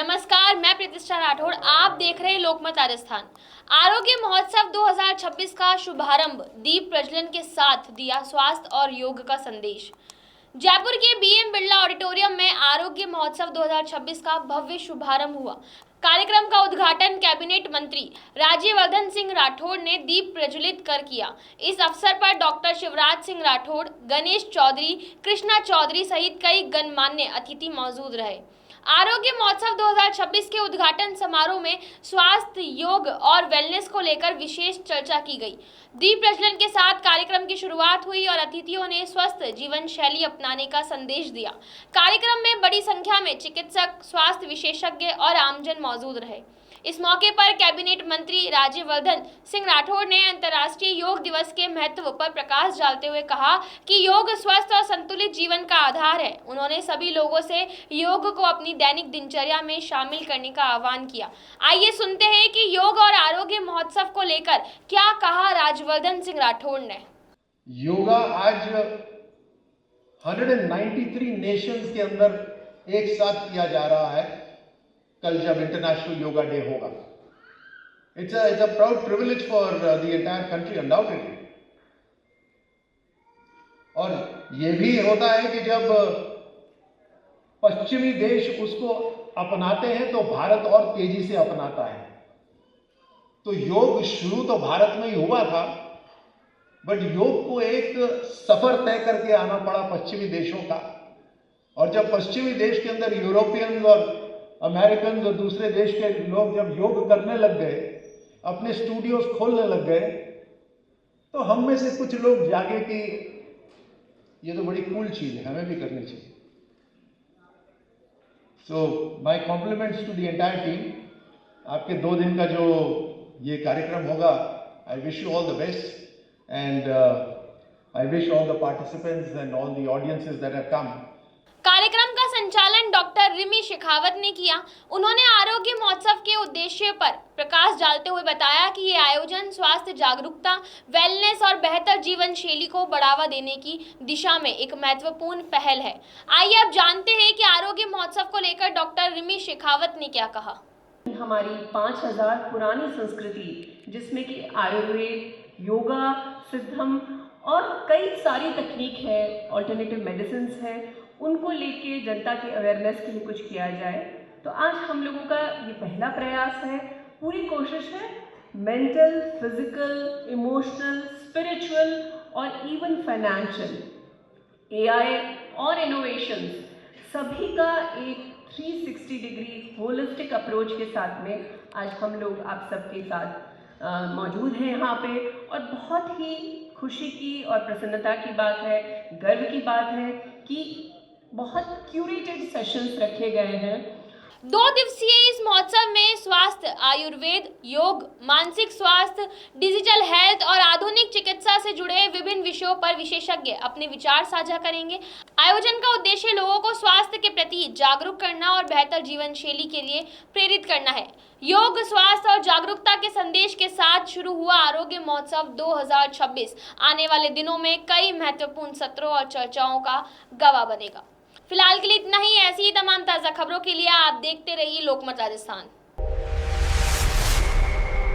नमस्कार, मैं प्रतिष्ठा राठौड़। आप देख रहे हैं लोकमत राजस्थान। आरोग्य महोत्सव 2026 का शुभारंभ दीप प्रज्वलन के साथ दिया स्वास्थ्य और योग का संदेश। जयपुर के बीएम बिरला ऑडिटोरियम में आरोग्य महोत्सव 2026 का भव्य शुभारंभ हुआ। कार्यक्रम का उद्घाटन कैबिनेट मंत्री राज्यवर्धन सिंह राठौड़ ने दीप प्रज्वलित कर किया। इस अवसर पर डॉक्टर शिवराज सिंह राठौड़, गणेश चौधरी, कृष्णा चौधरी सहित कई गणमान्य अतिथि मौजूद रहे। आरोग्य महोत्सव 2026 के उद्घाटन समारोह में स्वास्थ्य, योग और वेलनेस को लेकर विशेष चर्चा की गई। दीप प्रज्वलन के साथ कार्यक्रम की शुरुआत हुई और अतिथियों ने स्वस्थ जीवन शैली अपनाने का संदेश दिया। कार्यक्रम में बड़ी संख्या में चिकित्सक, स्वास्थ्य विशेषज्ञ और आमजन मौजूद रहे। इस मौके पर कैबिनेट मंत्री राज्यवर्धन सिंह राठौड़ ने अंतर्राष्ट्रीय योग दिवस के महत्व पर प्रकाश डालते हुए कहा कि योग स्वस्थ और संतुलित जीवन का आधार है। उन्होंने सभी लोगों से योग को अपनी दैनिक दिनचर्या में शामिल करने का आह्वान किया। आइए सुनते हैं कि योग और आरोग्य महोत्सव को लेकर क्या कहा राज्यवर्धन सिंह राठौड़ ने। योगा आज 193 नेशंस के अंदर एक साथ किया जा रहा है। कल जब इंटरनेशनल योगा डे होगा, it's a proud privilege for the entire country undoubtedly. और ये भी होता है कि जब पश्चिमी देश उसको अपनाते हैं तो भारत और तेजी से अपनाता है। तो योग शुरू तो भारत में ही हुआ था, बट योग को एक सफर तय करके आना पड़ा पश्चिमी देशों का। और जब पश्चिमी देश के अंदर यूरोपियंस और अमेरिकन और दूसरे देश के लोग जब योग करने लग गए, अपने स्टूडियोज खोलने लग गए, तो हम में से कुछ लोग जागे कि ये तो बड़ी कूल चीज है, हमें भी करनी चाहिए। So my compliments to the entire team. आपके 2 दिन का जो ये कार्यक्रम होगा, I wish you all the best and I wish all the participants and all the audiences that have come. कार्यक्रम का संचालन डॉक्टर रिमी शेखावत ने किया। उन्होंने आरोग्य महोत्सव के उद्देश्य पर प्रकाश डालते हुए बताया कि ये आयोजन स्वास्थ्य जागरूकता, वेलनेस और बेहतर जीवन शैली को बढ़ावा देने की दिशा में एक महत्वपूर्ण पहल है। आइए अब जानते हैं कि आरोग्य महोत्सव को लेकर डॉक्टर रिमी शेखावत ने क्या कहा। हमारी 5000 पुरानी संस्कृति, जिसमें कि आयुर्वेद, योगा, सिद्धम और कई सारी तकनीक है, ऑल्टरनेटिव मेडिसिन है, उनको लेके जनता के अवेयरनेस के लिए कुछ किया जाए। तो आज हम लोगों का ये पहला प्रयास है। पूरी कोशिश है मेंटल, फिजिकल, इमोशनल, स्पिरिचुअल और इवन फाइनेंशियल, एआई और इनोवेशन सभी का एक 360 डिग्री होलिस्टिक अप्रोच के साथ में आज हम लोग आप सबके साथ मौजूद हैं यहाँ पे। और बहुत ही खुशी की और प्रसन्नता की बात है, गर्व की बात है कि बहुत क्यूरेटेड सेशंस रखे गए हैं। 2 दिवसीय इस महोत्सव में स्वास्थ्य, आयुर्वेद, योग, मानसिक स्वास्थ्य, डिजिटल हेल्थ और आधुनिक चिकित्सा से जुड़े विभिन्न विषयों पर विशेषज्ञ अपने विचार साझा करेंगे। आयोजन का उद्देश्य लोगों को स्वास्थ्य के प्रति जागरूक करना और बेहतर जीवन शैली के लिए प्रेरित करना है। योग, स्वास्थ्य और जागरूकता के संदेश के साथ शुरू हुआ आरोग्य महोत्सव 2026 आने वाले दिनों में कई महत्वपूर्ण सत्रों और चर्चाओं का गवाह बनेगा। फिलहाल के लिए इतना ही। ऐसी ही तमाम ताज़ा खबरों के लिए आप देखते रहिए लोकमत राजस्थान।